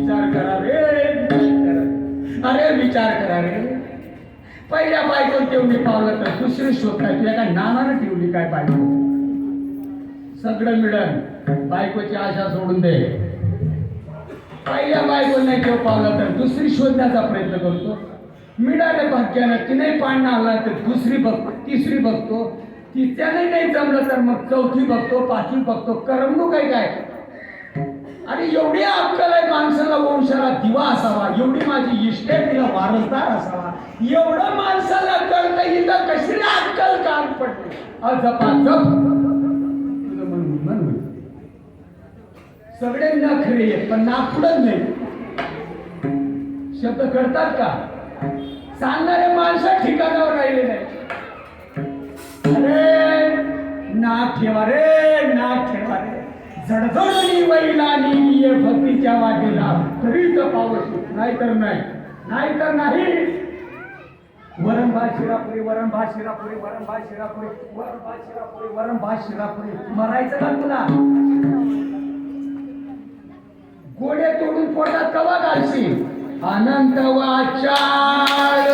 विचार करा रे, अरे विचार करा रे. पहिल्या बायकोन तेवढी पावलं तर दुसरी शोधताय, तुझ्या काय नानानं ठेवली काय बायको? सगळं मिळन, बायकोची आशा सोडून दे. पहिल्या बायकोन नाही तेव्हा पावलं तर दुसरी शोधण्याचा प्रयत्न करतो. मिळाले भाग्यानं ती नाही पाळणा आला तर दुसरी बघतो, तिसरी बघतो. तिच्याने नाही जमलं तर मग चौथी बघतो, पाचवी बघतो. करमणूक आहे काय? आणि एवढी अक्कल आहे माणसाला, वंशाला दिवा असावा, एवढी माझी इस्टेट तिला वारसदार असावा, एवढं माणसाला कळतं. इथं कशी अक्कल काम पडते. अजपाजप तुझं मन सगळे नखरे पण नागपुडच नाही. शब्द करतात का? सांगणारे माणसं ठिकाणावर राहिले नाही. अरे नाक ठेवा रे, नाक ठेवा रे. झडझडली वैलानी ये भक्तीच्या वाटेला, तरीच पावस नाहीतर नाही, नाहीतर नाही. वरण भात शिरापुरी, वरण भात शिरापुरी, वरण भात शिरापुरी, वरण भात शिरापुरी, वरण भात शिरापुरी. मरायचं का तुला? गोडे तोडून पोटात कवा घालशील? अनंत वाचाळ